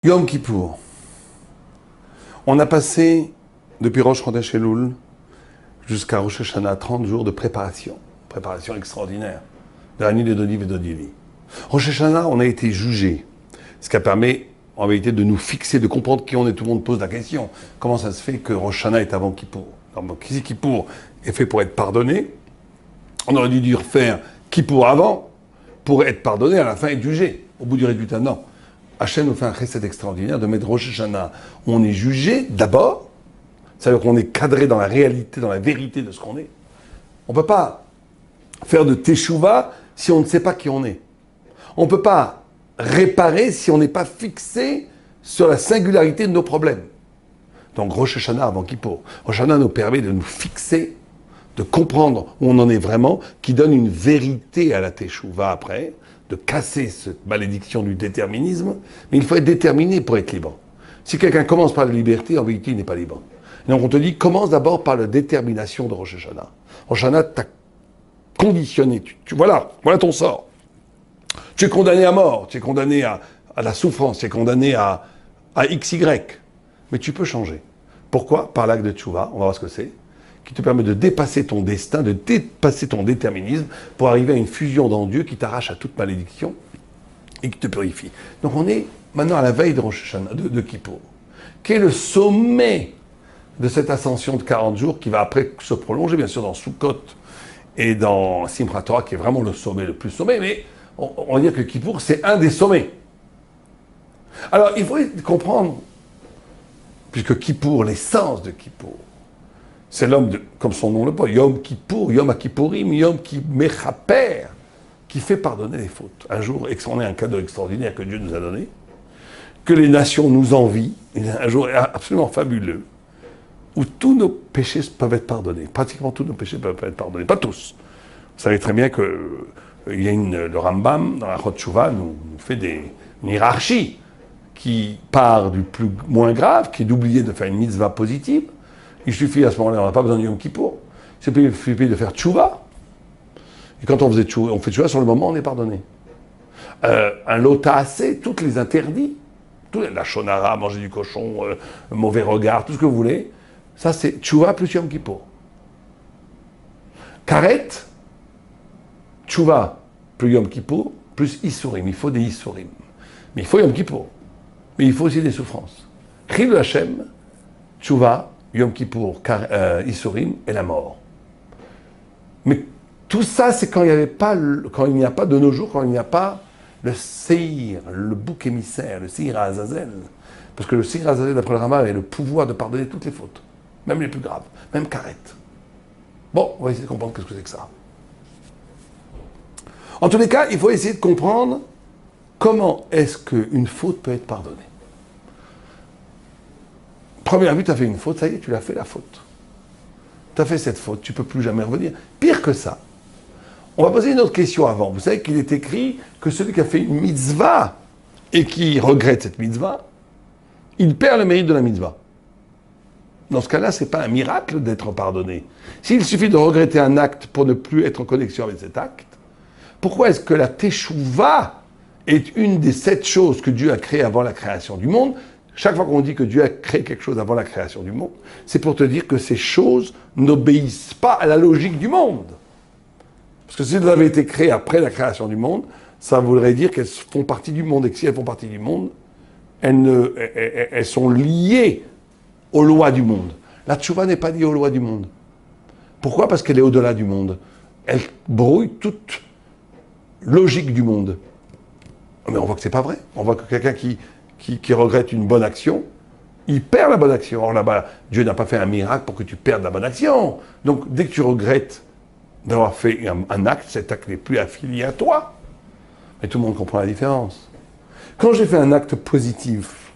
Yom Kippour. On a passé, depuis Rosh Chodesh Elul jusqu'à Rosh Hashanah, 30 jours de préparation. Préparation extraordinaire. De la nuit de Dodi et d'Odili. Rosh Hashanah, on a été jugé. Ce qui a permis, en vérité, de nous fixer, de comprendre qui on est. Tout le monde pose la question. Comment ça se fait que Rosh Hashanah est avant Kippour? Alors, Kippour est fait pour être pardonné. On aurait dû refaire Kippour avant, pour être pardonné, à la fin être jugé. Au bout du résultat, non. Hachem nous fait un chesed extraordinaire de mettre Rosh Hashanah où on est jugé d'abord, c'est-à-dire qu'on est cadré dans la réalité, dans la vérité de ce qu'on est. On ne peut pas faire de teshuva si on ne sait pas qui on est. On ne peut pas réparer si on n'est pas fixé sur la singularité de nos problèmes. Donc Rosh Hashanah avant Kippour. Rosh Hashanah nous permet de nous fixer, de comprendre où on en est vraiment, qui donne une vérité à la teshuva après, de casser cette malédiction du déterminisme, mais il faut être déterminé pour être libre. Si quelqu'un commence par la liberté, en vérité, il n'est pas libre. Et donc on te dit, commence d'abord par la détermination de Rosh Hashanah. Rosh Hashanah t'a conditionné, voilà ton sort. Tu es condamné à mort, tu es condamné à la souffrance, tu es condamné à XY. Mais tu peux changer. Pourquoi? Par l'acte de tchouva, on va voir ce que c'est, qui te permet de dépasser ton destin, de dépasser ton déterminisme, pour arriver à une fusion dans Dieu qui t'arrache à toute malédiction et qui te purifie. Donc on est maintenant à la veille de Rosh Hashanah, de Kippour, qui est le sommet de cette ascension de 40 jours qui va après se prolonger, bien sûr, dans Sukkot et dans Simchat Torah, qui est vraiment le sommet, le plus sommet, mais on va dire que Kippour, c'est un des sommets. Alors, il faut comprendre, puisque Kippour, l'essence de Kippour, c'est l'homme, comme son nom le dit, Yom Kippour, Yom HaKippurim, Yom qui mechaper, qui fait pardonner les fautes. Un jour, on est un cadeau extraordinaire que Dieu nous a donné, que les nations nous envient, un jour absolument fabuleux, où tous nos péchés peuvent être pardonnés. Pratiquement tous nos péchés peuvent être pardonnés. Pas tous. Vous savez très bien que le Rambam, dans la Chot Shuvah, nous fait une hiérarchie qui part du moins grave, qui est d'oublier de faire une mitzvah positive. Il suffit à ce moment-là, on n'a pas besoin de Yom Kippour. Il suffit de faire tchouva. Et quand on fait tchouva, sur le moment, on est pardonné. Un lotassé, tous les interdits, la shonara, manger du cochon, mauvais regard, tout ce que vous voulez, ça c'est tchouva plus Yom Kippour. Karet, tchouva plus Yom Kippour, plus Isurim. Il faut des Isurim. Mais il faut Yom Kippour. Mais il faut aussi des souffrances. Chil Hashem, tchouva, Yom Kippour, Isurim et la mort. Mais tout ça, c'est quand il n'y a pas de nos jours, quand il n'y a pas le Seir, le bouc émissaire, le Seir à Azazel. Parce que le Seir à Azazel, d'après le Rama, a le pouvoir de pardonner toutes les fautes, même les plus graves, même Karet. Bon, on va essayer de comprendre qu'est-ce que c'est que ça. En tous les cas, il faut essayer de comprendre comment est-ce qu'une faute peut être pardonnée. Première vue, tu as fait une faute, ça y est, tu l'as fait la faute. Tu as fait cette faute, tu ne peux plus jamais revenir. Pire que ça, on va poser une autre question avant. Vous savez qu'il est écrit que celui qui a fait une mitzvah et qui regrette cette mitzvah, il perd le mérite de la mitzvah. Dans ce cas-là, ce n'est pas un miracle d'être pardonné. S'il suffit de regretter un acte pour ne plus être en connexion avec cet acte, pourquoi est-ce que la teshuva est une des 7 choses que Dieu a créées avant la création du monde? Chaque fois qu'on dit que Dieu a créé quelque chose avant la création du monde, c'est pour te dire que ces choses n'obéissent pas à la logique du monde. Parce que si elles avaient été créées après la création du monde, ça voudrait dire qu'elles font partie du monde. Et que si elles font partie du monde, elles sont liées aux lois du monde. La tchouva n'est pas liée aux lois du monde. Pourquoi? Parce qu'elle est au-delà du monde. Elle brouille toute logique du monde. Mais on voit que c'est pas vrai. On voit que quelqu'un qui regrette une bonne action, il perd la bonne action. Or là-bas, Dieu n'a pas fait un miracle pour que tu perdes la bonne action. Donc dès que tu regrettes d'avoir fait un acte, cet acte n'est plus affilié à toi. Mais tout le monde comprend la différence. Quand j'ai fait un acte positif,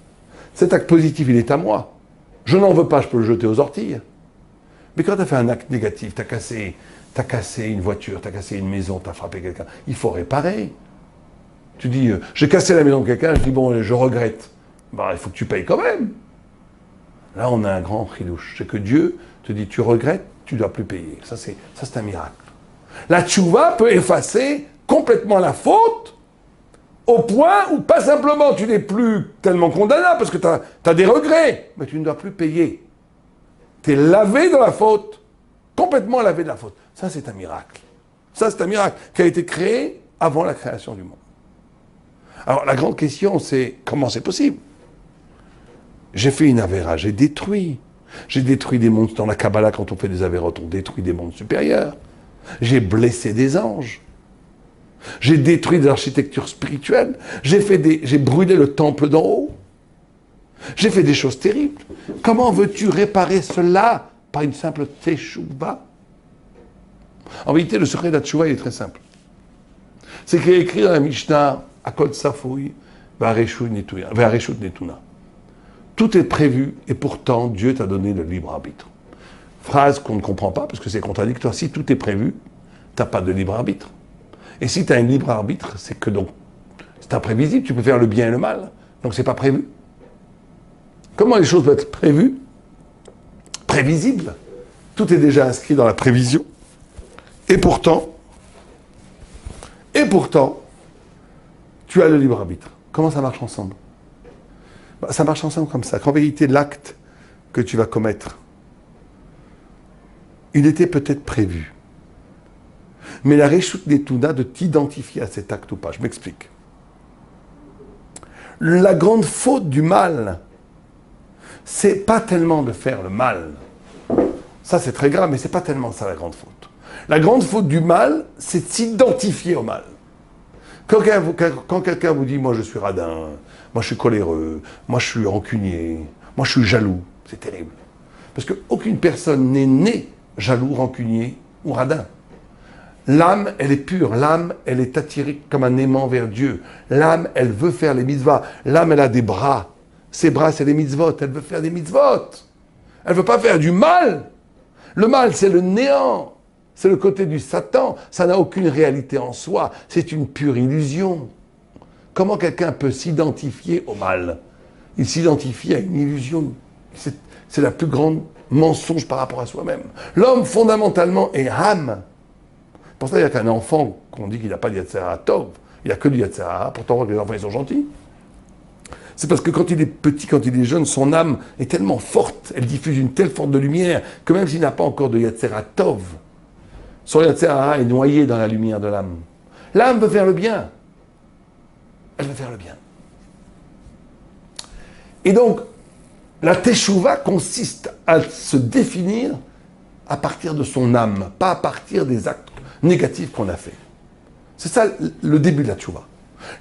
cet acte positif, il est à moi. Je n'en veux pas, je peux le jeter aux orties. Mais quand tu as fait un acte négatif, tu as cassé une voiture, tu as cassé une maison, tu as frappé quelqu'un, il faut réparer. Tu dis, j'ai cassé la maison de quelqu'un, je dis, bon, je regrette. Ben, il faut que tu payes quand même. Là, on a un grand chidouche. C'est que Dieu te dit, tu regrettes, tu ne dois plus payer. Ça, c'est un miracle. La tchouva peut effacer complètement la faute Au point où pas simplement tu n'es plus tellement condamnable parce que tu as des regrets, mais tu ne dois plus payer. Tu es lavé de la faute, complètement lavé de la faute. Ça, c'est un miracle. Ça, c'est un miracle qui a été créé avant la création du monde. Alors, la grande question, c'est comment c'est possible? J'ai fait une avéra, j'ai détruit. J'ai détruit des mondes dans la Kabbalah, quand on fait des avérotes, on détruit des mondes supérieurs. J'ai blessé des anges. J'ai détruit des architectures spirituelles. J'ai brûlé le temple d'en haut. J'ai fait des choses terribles. Comment veux-tu réparer cela par une simple teshuva? En vérité, le secret de la teshuva, il est très simple. C'est qu'il est écrit dans la Mishnah, Akol Safoui, V'areshut Netuna. Tout est prévu et pourtant Dieu t'a donné le libre arbitre. Phrase qu'on ne comprend pas parce que c'est contradictoire. Si tout est prévu, tu n'as pas de libre arbitre. Et si tu as un libre arbitre, c'est que donc c'est imprévisible, tu peux faire le bien et le mal. Donc c'est pas prévu. Comment les choses peuvent être prévues? Prévisibles. Tout est déjà inscrit dans la prévision. Et pourtant, tu as le libre arbitre. Comment ça marche ensemble? Ça marche ensemble comme ça. Qu'en vérité, l'acte que tu vas commettre, il était peut-être prévu. Mais la Reshut Netuna de t'identifier à cet acte ou pas. Je m'explique. La grande faute du mal, c'est pas tellement de faire le mal. Ça, c'est très grave, mais c'est pas tellement ça la grande faute. La grande faute du mal, c'est de s'identifier au mal. Quand quelqu'un vous dit « moi je suis radin, moi je suis coléreux, moi je suis rancunier, moi je suis jaloux », c'est terrible. Parce qu'aucune personne n'est née jaloux, rancunier ou radin. L'âme, elle est pure, l'âme, elle est attirée comme un aimant vers Dieu. L'âme, elle veut faire les mitzvahs. L'âme, elle a des bras. Ses bras, c'est les mitzvot. Elle veut faire des mitzvot. Elle ne veut pas faire du mal. Le mal, c'est le néant. C'est le côté du Satan. Ça n'a aucune réalité en soi. C'est une pure illusion. Comment quelqu'un peut s'identifier au mal? Il s'identifie à une illusion. C'est la plus grande mensonge par rapport à soi-même. L'homme, fondamentalement, est âme. Pour ça, il n'y a qu'un enfant qu'on dit qu'il n'a pas de Yetzirah Tov. Il n'a que du Yetzirah. Pourtant, on voit que les enfants, ils sont gentils. C'est parce que quand il est petit, quand il est jeune, son âme est tellement forte, elle diffuse une telle force de lumière, que même s'il n'a pas encore de Yetzirah Tov, son Yetzirah est noyé dans la lumière de l'âme. L'âme veut faire le bien. Elle veut faire le bien. Et donc, la Teshuvah consiste à se définir à partir de son âme, pas à partir des actes négatifs qu'on a fait. C'est ça le début de la Teshuvah.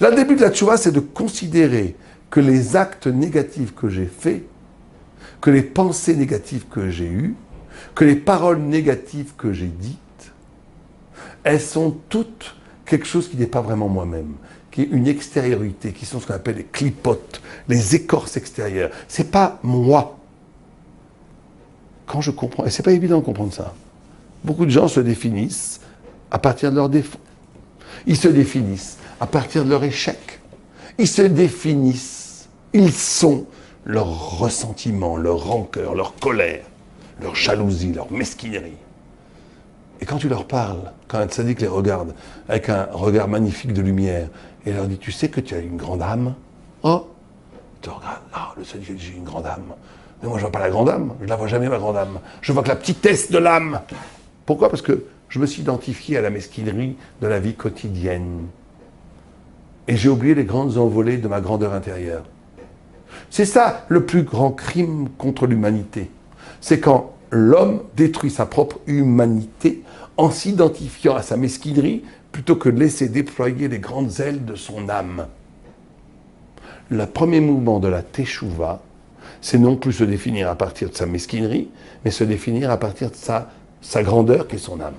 Le début de la Teshuvah, c'est de considérer que les actes négatifs que j'ai faits, que les pensées négatives que j'ai eues, que les paroles négatives que j'ai dites, elles sont toutes quelque chose qui n'est pas vraiment moi-même, qui est une extériorité, qui sont ce qu'on appelle les clipotes, les écorces extérieures. C'est pas moi. Quand je comprends, et c'est pas évident de comprendre ça, beaucoup de gens se définissent à partir de leurs défauts. Ils se définissent à partir de leur échec. Ils se définissent, ils sont leur ressentiment, leur rancœur, leur colère, leur jalousie, leur mesquinerie. Et quand tu leur parles, quand un tzaddik les regarde avec un regard magnifique de lumière, et leur dit, tu sais que tu as une grande âme? Oh, tu regardes, ah, le tzaddik dit, j'ai une grande âme. Mais moi, je ne vois pas la grande âme, je ne la vois jamais, ma grande âme. Je vois que la petitesse de l'âme. Pourquoi? Parce que je me suis identifié à la mesquinerie de la vie quotidienne. Et j'ai oublié les grandes envolées de ma grandeur intérieure. C'est ça le plus grand crime contre l'humanité. C'est quand l'homme détruit sa propre humanité en s'identifiant à sa mesquinerie plutôt que de laisser déployer les grandes ailes de son âme. Le premier mouvement de la Teshuvah, c'est non plus se définir à partir de sa mesquinerie, mais se définir à partir de sa grandeur qui est son âme.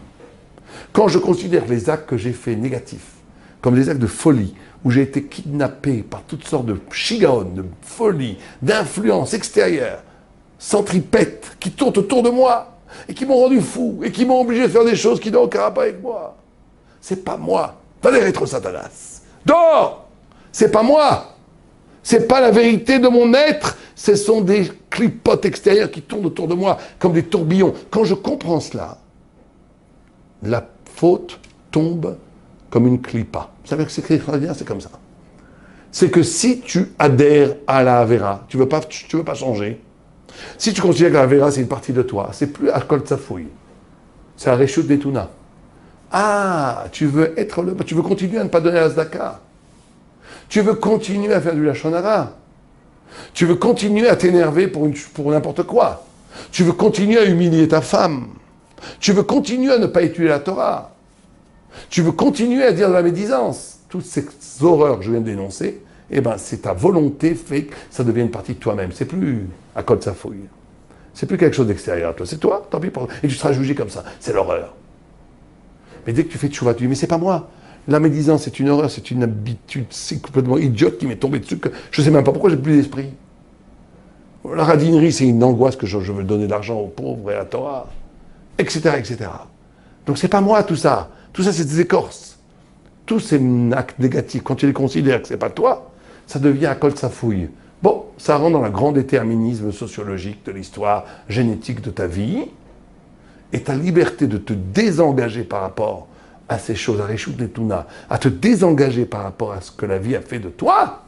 Quand je considère les actes que j'ai faits négatifs, comme des actes de folie, où j'ai été kidnappé par toutes sortes de shigaon, de folie, d'influences extérieures, centripètes, qui tournent autour de moi, et qui m'ont rendu fou, et qui m'ont obligé de faire des choses qui n'ont aucun rapport avec moi. C'est pas moi. Allez, rétro-satanas. Dors! C'est pas moi. C'est pas la vérité de mon être. Ce sont des clipotes extérieures qui tournent autour de moi, comme des tourbillons. Quand je comprends cela, la faute tombe comme une clipa. Vous savez que c'est extraordinaire, c'est comme ça. c'est que si tu adhères à la Avera, tu veux pas changer. Si tu considères que la Avera, c'est une partie de toi, c'est plus à Kol Tsafoui. C'est à Reshut Netuna. Ah, tu veux continuer à ne pas donner la Zdaka. Tu veux continuer à faire du Lachon Hara. Tu veux continuer à t'énerver pour n'importe quoi. Tu veux continuer à humilier ta femme. Tu veux continuer à ne pas étudier la Torah. Tu veux continuer à dire de la médisance. Toutes ces horreurs que je viens de dénoncer, eh ben, c'est ta volonté fait que ça devient une partie de toi-même. C'est plus à cause de sa fouille. C'est plus quelque chose d'extérieur à toi. C'est toi, tant pis pour... Et tu seras jugé comme ça. C'est l'horreur. Mais dès que tu fais tchouva, tu dis, mais c'est pas moi. La médisance, c'est une horreur, c'est une habitude, c'est complètement idiote qui m'est tombée dessus. Que je sais même pas pourquoi j'ai plus d'esprit. La radinerie, c'est une angoisse que je veux donner de l'argent aux pauvres et à la Torah, etc., etc. Donc c'est pas moi tout ça. Tout ça, c'est des écorces. Tous ces actes négatifs, quand tu les considères que c'est pas toi, ça devient à col de sa fouille. Bon, ça rentre dans le grand déterminisme sociologique de l'histoire génétique de ta vie, et ta liberté de te désengager par rapport à ces choses, à Reshut Netuna, à te désengager par rapport à ce que la vie a fait de toi,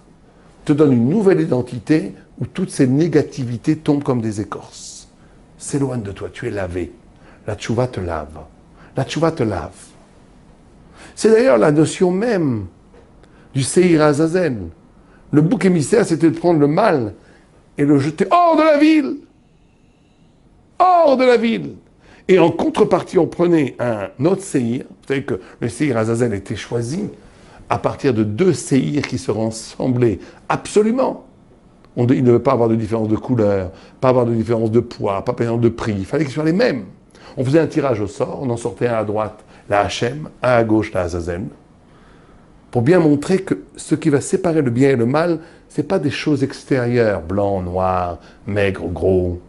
te donne une nouvelle identité où toutes ces négativités tombent comme des écorces. S'éloigne de toi, tu es lavé. La tchouva te lave. La tchouva te lave. C'est d'ailleurs la notion même du Seir Azazel. Le bouc émissaire, c'était de prendre le mal et le jeter hors de la ville. Hors de la ville. Et en contrepartie, on prenait un autre Seir. Vous savez que le Seir Azazel était choisi à partir de deux séirs qui se ressemblaient absolument. Il ne devait pas avoir de différence de couleur, pas avoir de différence de poids, pas de différence de prix. Il fallait qu'ils soient les mêmes. On faisait un tirage au sort, on en sortait un à droite, la Hachem, un à gauche, la Azazel, pour bien montrer que ce qui va séparer le bien et le mal, ce n'est pas des choses extérieures, blanc, noir, maigre, gros,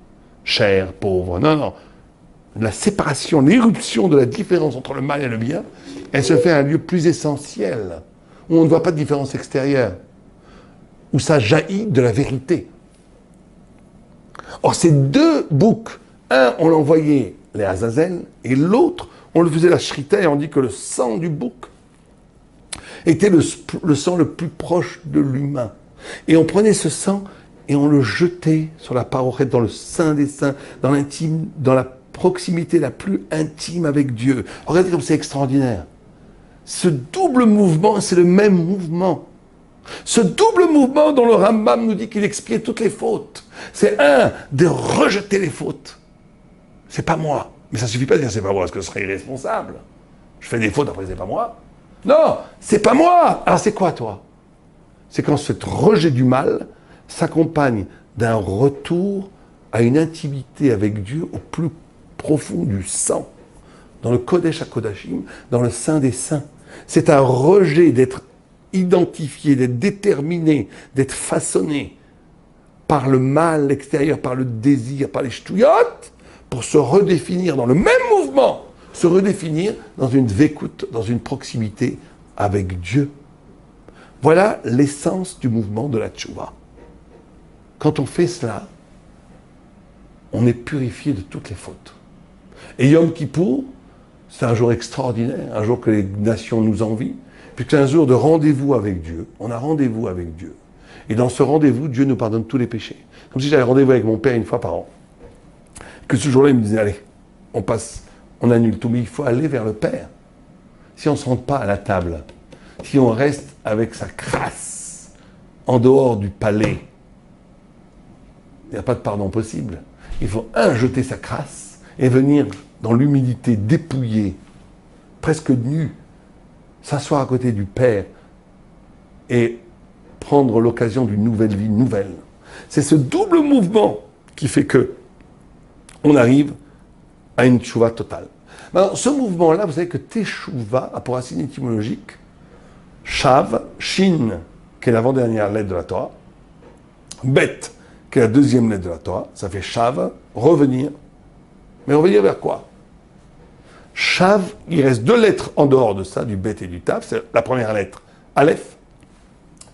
cher, pauvre. Non, non. La séparation, l'éruption de la différence entre le mal et le bien, elle se fait à un lieu plus essentiel, où on ne voit pas de différence extérieure, où ça jaillit de la vérité. Or, ces deux boucs, un, on l'envoyait les Azazel, et l'autre, on le faisait la shrita, et on dit que le sang du bouc était le sang le plus proche de l'humain. Et on prenait ce sang, et on le jetait sur la parochette, dans le sein des saints, dans l'intime, dans la proximité la plus intime avec Dieu. Regardez comme c'est extraordinaire. Ce double mouvement, c'est le même mouvement. Ce double mouvement dont le Rambam nous dit qu'il expiait toutes les fautes. C'est un, de rejeter les fautes. C'est pas moi. Mais ça suffit pas de dire c'est pas moi, parce que ce serait irresponsable. Je fais des fautes, après c'est pas moi. Non, c'est pas moi. Alors c'est quoi toi? C'est quand ce rejet du mal s'accompagne d'un retour à une intimité avec Dieu au plus profond du sang, dans le Kodesh HaKodashim, dans le sein des saints. C'est un rejet d'être identifié, d'être déterminé, d'être façonné par le mal extérieur, par le désir, par les ch'touillottes, pour se redéfinir dans le même mouvement, se redéfinir dans une vécoute, dans une proximité avec Dieu. Voilà l'essence du mouvement de la tchouva. Quand on fait cela, on est purifié de toutes les fautes. Et Yom Kippour, c'est un jour extraordinaire, un jour que les nations nous envient, puisque c'est un jour de rendez-vous avec Dieu. On a rendez-vous avec Dieu. Et dans ce rendez-vous, Dieu nous pardonne tous les péchés. Comme si j'avais rendez-vous avec mon père une fois par an. Que ce jour-là, il me disait, allez, on annule tout, mais il faut aller vers le Père. Si on ne se rend pas à la table, si on reste avec sa crasse en dehors du palais, il n'y a pas de pardon possible. Il faut, jeter sa crasse et venir dans l'humilité, dépouillé, presque nu, s'asseoir à côté du Père et prendre l'occasion d'une nouvelle vie nouvelle. C'est ce double mouvement qui fait que on arrive à une tchouva totale. Alors, ce mouvement-là, vous savez que teshuva a pour racine étymologique shav, shin, qui est l'avant-dernière lettre de la Torah, bet, qui est la deuxième lettre de la Torah, ça fait shav, revenir. Mais revenir vers quoi? Shav, il reste deux lettres en dehors de ça, du bet et du tav. C'est la première lettre, aleph,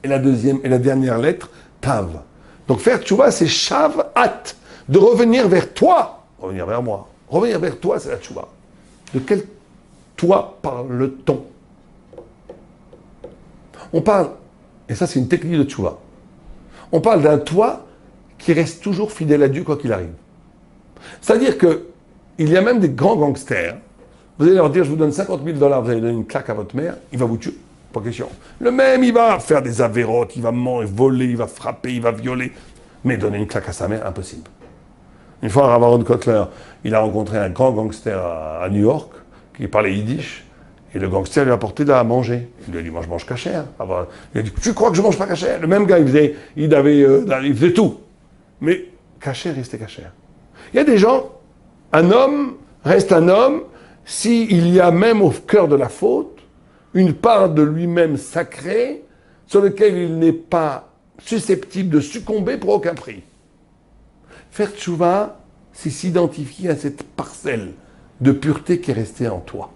et la deuxième et la dernière lettre, tav. Donc faire tchouva, c'est shav, at, de revenir vers toi, revenir vers moi. Revenir vers toi, c'est la tchouva. De quel toi parle-t-on? On parle Et ça, c'est une technique de tchouva. On parle d'un toi qui reste toujours fidèle à Dieu quoi qu'il arrive. C'est-à-dire que il y a même des grands gangsters. Vous allez leur dire, je vous donne 50 000 $, vous allez donner une claque à votre mère, il va vous tuer. Pas question. Le même, il va faire des avérotes, il va voler, il va frapper, il va violer. Mais donner une claque à sa mère, impossible. Une fois, Rav Kotler, il a rencontré un grand gangster à New York, qui parlait yiddish, et le gangster lui a apporté à manger. Il lui a dit, moi je mange cachère. Il a dit, tu crois que je mange pas cachère? Le même gars, il faisait tout. Mais cachère restait cachère. Il y a des gens, un homme reste un homme, s'il y a même au cœur de la faute, une part de lui-même sacrée, sur laquelle il n'est pas susceptible de succomber pour aucun prix. Faire tchouva, c'est s'identifier à cette parcelle de pureté qui est restée en toi.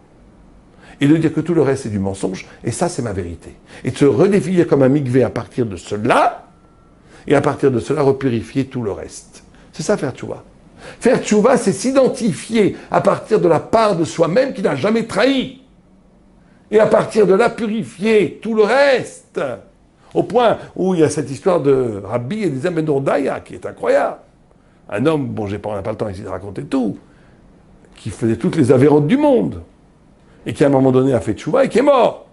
Et de dire que tout le reste est du mensonge, et ça c'est ma vérité. Et de se redéfinir comme un mikvé à partir de cela, et à partir de cela repurifier tout le reste. C'est ça faire tchouva. Faire tchouva, c'est s'identifier à partir de la part de soi-même qui n'a jamais trahi. Et à partir de là, purifier tout le reste. Au point où il y a cette histoire de Rabbi Eliezer ben Dordaya, qui est incroyable. Un homme, bon, on n'a pas le temps ici de raconter tout, qui faisait toutes les avérotes du monde, et qui à un moment donné a fait tchouva et qui est mort.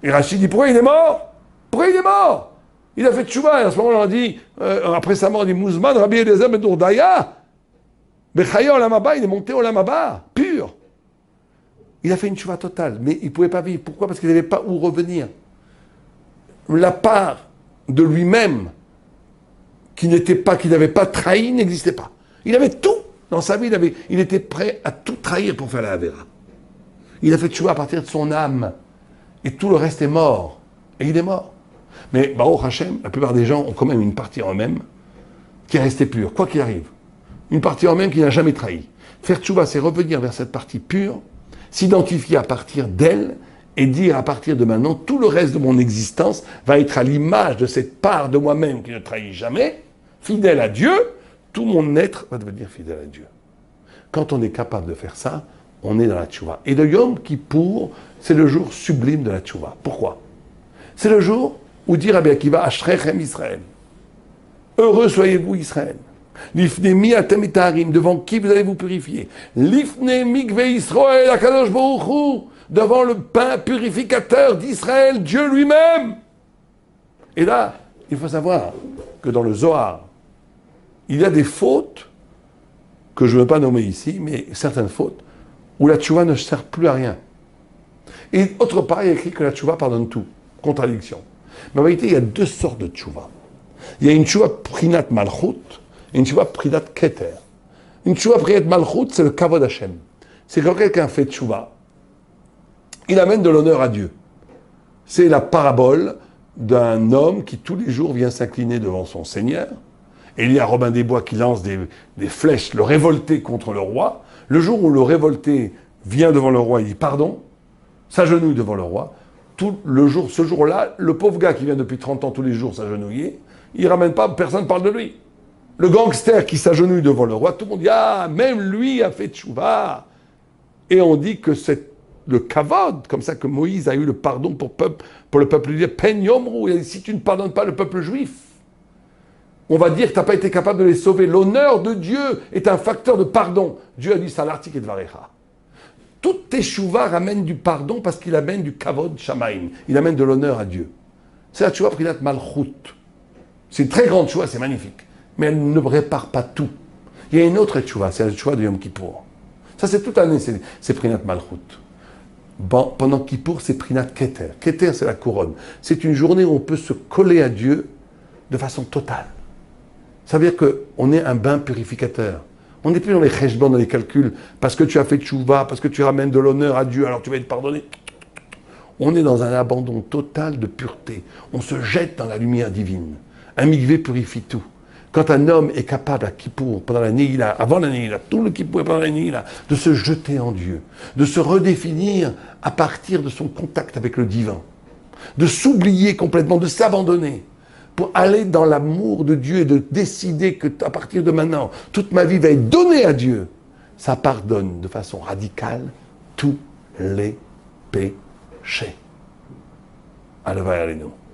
Et Rachid dit, pourquoi il est mort? Pourquoi il est mort? Il a fait tchouva, et à ce moment-là, on a dit, après sa mort, on dit, Mouzman, Rabbi Eliezer ben Dordaya, Bechaya Olam Haba, il est monté au Olam Haba, pur. Il a fait une tchouva totale, mais il ne pouvait pas vivre. Pourquoi? Parce qu'il n'avait pas où revenir. La part de lui-même qui n'avait pas trahi n'existait pas. Il avait tout dans sa vie, il était prêt à tout trahir pour faire la Havera. Il a fait tchouva à partir de son âme, et tout le reste est mort. Et il est mort. Mais Baruch Hashem, la plupart des gens ont quand même une partie en eux-mêmes qui est restée pure, quoi qu'il arrive. Une partie en eux-mêmes qui n'a jamais trahi. Faire tchouva, c'est revenir vers cette partie pure, s'identifier à partir d'elle, et dire à partir de maintenant, tout le reste de mon existence va être à l'image de cette part de moi-même qui ne trahit jamais, fidèle à Dieu, tout mon être va devenir fidèle à Dieu. Quand on est capable de faire ça, on est dans la tchouva. Et le Yom Kippour, c'est le jour sublime de la tchouva. Pourquoi? C'est le jour où dit Rabbi Akiva, Ashrechem Israël. Heureux soyez-vous Israël. Lifne mi atem etaharim, devant qui vous allez vous purifier. Lifne mikve Israël, Akadosh Baruch Hu, devant le pain purificateur d'Israël, Dieu lui-même. Et là, il faut savoir que dans le Zohar, il y a des fautes que je ne veux pas nommer ici, mais certaines fautes où la tchouva ne sert plus à rien. Et autre part, il y a écrit que la tchouva pardonne tout. Contradiction. Mais en vérité, il y a deux sortes de tchouva. Il y a une tchouva prinat malchut et une tchouva prinat keter. Une tchouva prinat malchut, c'est le kavod Hashem. C'est quand quelqu'un fait tchouva, il amène de l'honneur à Dieu. C'est la parabole d'un homme qui tous les jours vient s'incliner devant son Seigneur. Et il y a Robin des Bois qui lance des flèches, le révolté contre le roi. Le jour où le révolté vient devant le roi, il dit pardon, s'agenouille devant le roi. Ce jour-là, le pauvre gars qui vient depuis 30 ans tous les jours s'agenouiller, il ramène pas, personne ne parle de lui. Le gangster qui s'agenouille devant le roi, tout le monde dit ah, même lui a fait tchouva. Et on dit que c'est le kavod, comme ça que Moïse a eu le pardon pour le peuple juif. Pen yomru, si tu ne pardonnes pas le peuple juif, on va dire que tu n'as pas été capable de les sauver. L'honneur de Dieu est un facteur de pardon. Dieu a dit ça, l'article et de Varecha. Toutes tes chouvas ramènent du pardon parce qu'il amène du kavod shamaim. Il amène de l'honneur à Dieu. C'est la chouva prinat malchut. C'est une très grande chouva, c'est magnifique. Mais elle ne répare pas tout. Il y a une autre chouva, c'est la chouva de Yom Kippour. Ça, c'est toute l'année, c'est prinat malchut. Bon, pendant Kippour, c'est prinat keter. Keter, c'est la couronne. C'est une journée où on peut se coller à Dieu de façon totale. Ça veut dire qu'on est un bain purificateur. On n'est plus dans les cheshbon, dans les calculs, parce que tu as fait tchouva, parce que tu ramènes de l'honneur à Dieu, alors tu vas être pardonné. On est dans un abandon total de pureté. On se jette dans la lumière divine. Un mikvé purifie tout. Quand un homme est capable à Kippour, pendant la Neila, avant la Neila, tout le Kippour et pendant la Neila, de se jeter en Dieu, de se redéfinir à partir de son contact avec le divin, de s'oublier complètement, de s'abandonner, pour aller dans l'amour de Dieu et de décider que à partir de maintenant, toute ma vie va être donnée à Dieu, ça pardonne de façon radicale tous les péchés. Alavai Alenu.